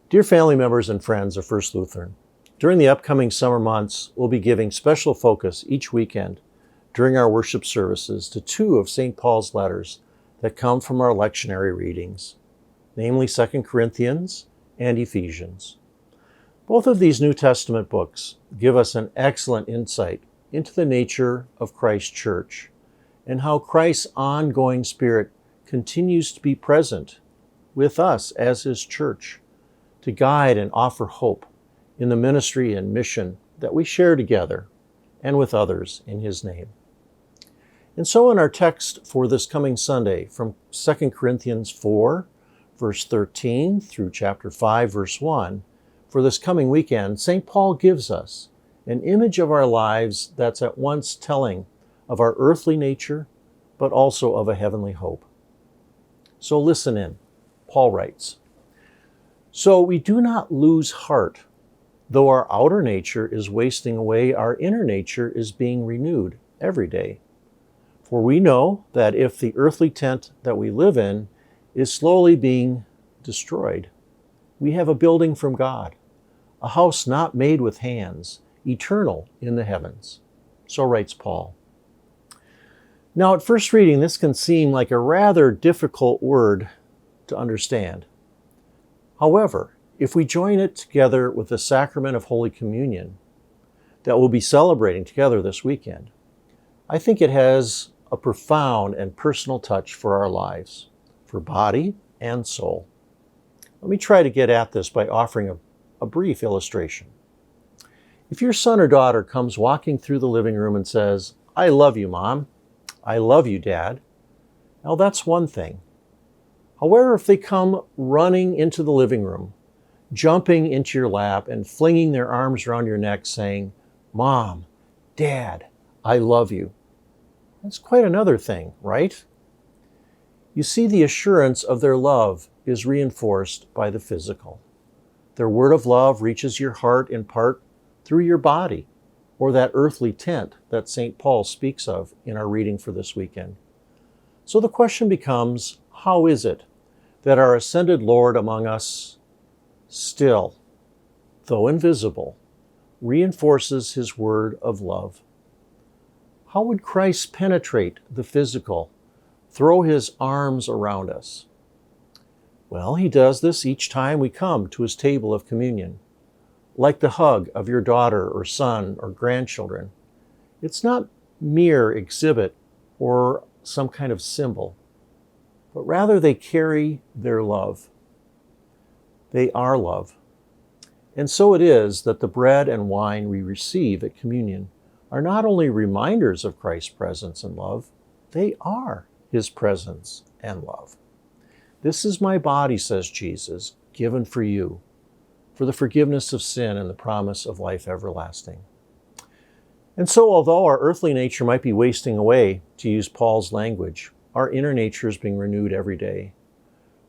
Dear family members and friends of First Lutheran, during the upcoming summer months, we'll be giving special focus each weekend during our worship services to two of St. Paul's letters that come from our lectionary readings, namely 2 Corinthians and Ephesians. Both of these New Testament books give us an excellent insight into the nature of Christ's church and how Christ's ongoing Spirit continues to be present with us as His church, to guide and offer hope in the ministry and mission that we share together and with others in His name. And so in our text for this coming Sunday from 2 Corinthians 4, verse 13 through chapter 5, verse 1, for this coming weekend, St. Paul gives us an image of our lives that's at once telling of our earthly nature, but also of a heavenly hope. So listen in. Paul writes, "So we do not lose heart. Though our outer nature is wasting away, our inner nature is being renewed every day. For we know that if the earthly tent that we live in is slowly being destroyed, we have a building from God, a house not made with hands, eternal in the heavens." So writes Paul. Now, at first reading, this can seem like a rather difficult word to understand. However, if we join it together with the sacrament of Holy Communion that we'll be celebrating together this weekend, I think it has a profound and personal touch for our lives, for body and soul. Let me try to get at this by offering a brief illustration. If your son or daughter comes walking through the living room and says, "I love you, Mom. I love you, Dad," now that's one thing. However, if they come running into the living room, jumping into your lap and flinging their arms around your neck saying, "Mom, Dad, I love you," that's quite another thing, right? You see, the assurance of their love is reinforced by the physical. Their word of love reaches your heart in part through your body, or that earthly tent that St. Paul speaks of in our reading for this weekend. So the question becomes, how is it that our ascended Lord among us still, though invisible, reinforces His word of love? How would Christ penetrate the physical, throw His arms around us? Well, He does this each time we come to His table of communion. Like the hug of your daughter or son or grandchildren, it's not mere exhibit or some kind of symbol, but rather they carry their love. They are love. And so it is that the bread and wine we receive at communion are not only reminders of Christ's presence and love, they are His presence and love. "This is my body," says Jesus, "given for you, for the forgiveness of sin and the promise of life everlasting." And so, although our earthly nature might be wasting away, to use Paul's language, our inner nature is being renewed every day.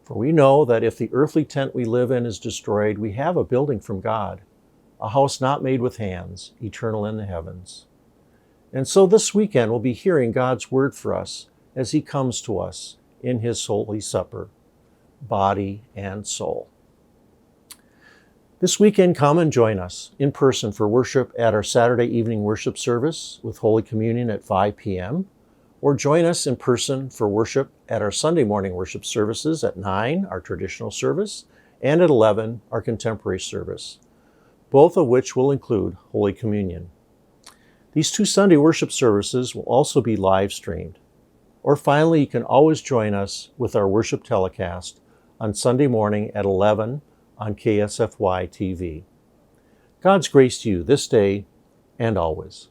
For we know that if the earthly tent we live in is destroyed, we have a building from God, a house not made with hands, eternal in the heavens. And so this weekend we'll be hearing God's word for us as He comes to us in His Holy Supper, body and soul. This weekend, come and join us in person for worship at our Saturday evening worship service with Holy Communion at 5 p.m., or join us in person for worship at our Sunday morning worship services at 9, our traditional service, and at 11, our contemporary service, both of which will include Holy Communion. These two Sunday worship services will also be live streamed. Or finally, you can always join us with our worship telecast on Sunday morning at 11 on KSFY TV. God's grace to you this day and always.